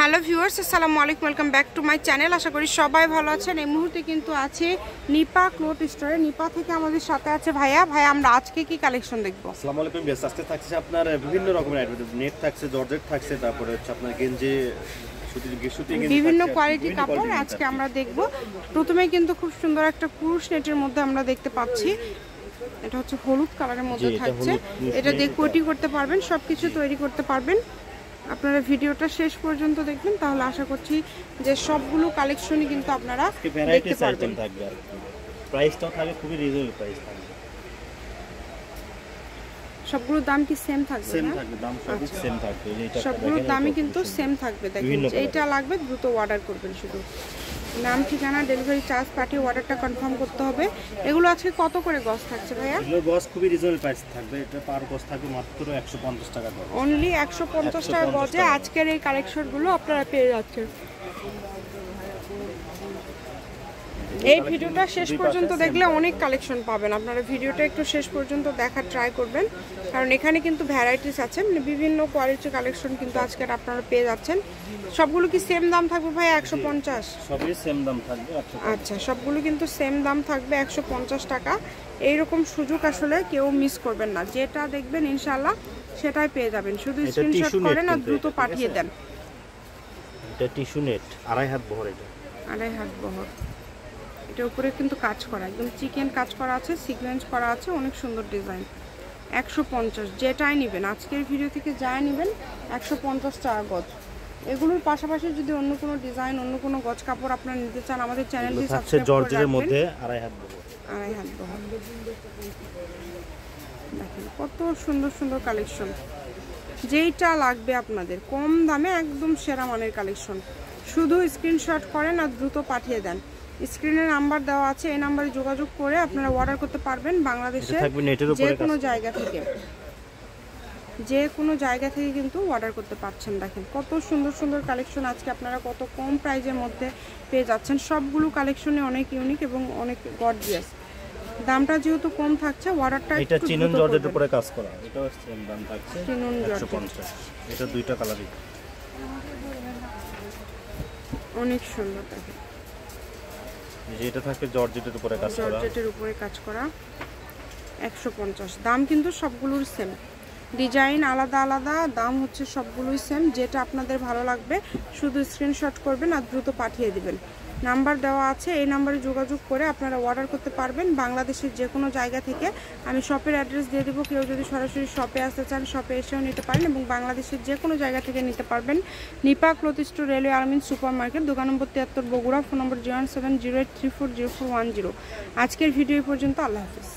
Hello viewers, আসসালামু আলাইকুম, welcome back to my channel. আশা করি সবাই ভালো আছেন। এই মুহূর্তে কিন্তু আছে নিপা ক্লথ স্টোরে। নিপা থেকে আমাদের সাথে আছে ভাইয়া। আমরা আজকে কি কালেকশন দেখবো? আসসালামু আলাইকুম। বেশ, আজকে থাকছে আপনার বিভিন্ন রকমের আইটেম, নেট থাকছে, জর্জেট থাকছে, তারপরে হচ্ছে আপনার গেঞ্জি, বিভিন্ন কোয়ালিটি কাপড় আজকে আমরা দেখব। প্রথমে কিন্তু খুব সুন্দর একটা পুরুষ নেটের মধ্যে আমরা দেখতে পাচ্ছি। এটা হচ্ছে হলুদ কালারের মধ্যে থাকছে। এটা দিয়ে কোটি করতে পারবেন, সবকিছু তৈরি করতে পারবেন। আপনারা ভিডিওটা শেষ পর্যন্ত দেখবেন, তাহলে আশা করছি যে সবগুলো কালেকশনই কিন্তু আপনারা দেখতে পারবেন। প্রাইসটাও থাকবে খুবই রিজনেবল প্রাইস থাকবে। সবগুলোর দাম কি সেম থাকবে? সেম থাকবে, দাম সবই সেম থাকবে। এটা সবগুলোর দামই কিন্তু সেম থাকবে। দেখুন, এইটা লাগবে দ্রুত অর্ডার করবেন। শুধু নাম, ঠিকানা, ডেলিভারি চার্জ পাঠিয়ে অর্ডারটা কনফার্ম করতে হবে। এগুলো আজকে কত করে গজ থাকছে ভাইয়া? এগুলো গজ খুবই রিজনেবল প্রাইস থাকবে। এটা পার গজ থাকবে মাত্র 150 টাকা গজ। অনলি 150 টাকা গজে আজকের এই কালেকশনগুলো আপনারা পেয়ে যাচ্ছেন। এই ভিডিওটা শেষ পর্যন্ত দেখলে অনেক কালেকশন পাবেন। আপনারা ভিডিওটা একটু শেষ পর্যন্ত দেখার ট্রাই করবেন, কারণ এখানে কিন্তু ভ্যারাইটিস আছে, বিভিন্ন কোয়ালিটির কালেকশন কিন্তু আজকের আপনারা পেয়ে যাচ্ছেন। সবগুলো কি সেম দাম থাকবে ভাই? 150? সবই সেম দাম থাকবে। আচ্ছা, সবগুলো কিন্তু সেম দাম থাকবে 150 টাকা। এইরকম সুযোগ আসলে কেউ মিস করবেন না। যেটা দেখবেন ইনশাআল্লাহ সেটাই পেয়ে যাবেন। শুধু স্ক্রিনশট করেন আর দ্রুত পাঠিয়ে দেন। এটা টিস্যু নেট, আড়াই হাত বহর। এটা আড়াই হাত বহর। এটার উপরে কিন্তু কাজ করা, একদম চিকেন কাজ করা আছে, সিকোয়েন্স করা আছে, অনেক সুন্দর ডিজাইন। 150, যেটাই নেবেন আজকের ভিডিও থেকে যাই নেবেন 150 টাকা গজ। এগুলোর পাশাপাশি যদি অন্য কোনো ডিজাইন, অন্য কোনো গজ কাপড় আপনারা নিতে চান, আমাদের চ্যানেলটি সাবস্ক্রাইব করে রাখবেন। জর্জেটের মধ্যে আড়াই হাত বহর। আড়াই হাত বহর। দেখেন কত সুন্দর সুন্দর কালেকশন। যেইটা লাগবে আপনাদের কম দামে একদম সেরা মানের কালেকশন। শুধু স্ক্রিনশট করেন আর দ্রুত পাঠিয়ে দেন। স্ক্রিনে নাম্বার দেওয়া আছে, এই নাম্বারে যোগাযোগ করে আপনারা অর্ডার করতে পারবেন। বাংলাদেশের যে কোনো জায়গা থেকে, যে কোনো জায়গা থেকে কিন্তু অর্ডার করতে পারছেন। দেখেন কত সুন্দর সুন্দর কালেকশন আজকে আপনারা কত কম প্রাইজের মধ্যে পেয়ে যাচ্ছেন। সবগুলো কালেকশনে অনেক ইউনিক এবং অনেক গর্জিয়াস। দামটা যেহেতু কম থাকছে, অর্ডারটা এটা চিনন জর্জেটের উপরে কাজ করা। এটাও সেম দাম থাকছে 150। এটা দুইটা কালারই অনেক সুন্দর। দেখেন যেটা থাকবে জর্জেটের উপরে কাজ করা, জর্জেটের উপরে কাজ করা 150। দাম কিন্তু সবগুলোর সেম, ডিজাইন আলাদা আলাদা, দাম হচ্ছে সবগুলোই সেম। যেটা আপনাদের ভালো লাগবে শুধু স্ক্রিনশট করবেন আর দ্রুত পাঠিয়ে দিবেন। নাম্বার দেওয়া আছে, এই নাম্বারে যোগাযোগ করে আপনারা অর্ডার করতে পারবেন বাংলাদেশের যে কোনো জায়গা থেকে। আমি শপের অ্যাড্রেস দিয়ে দেবো, কেউ যদি সরাসরি শপে আসতে চান শপে এসেও নিতে পারেন, এবং বাংলাদেশের যে কোনো জায়গা থেকে নিতে পারবেন। নিপা ক্লথ স্টোর, রেলওয়ে আলমিন সুপার মার্কেট, দোকান নম্বর 73, বগুড়া। ফোন নম্বর 01708340410। আজকের ভিডিও পর্যন্ত। আল্লাহ হাফিজ।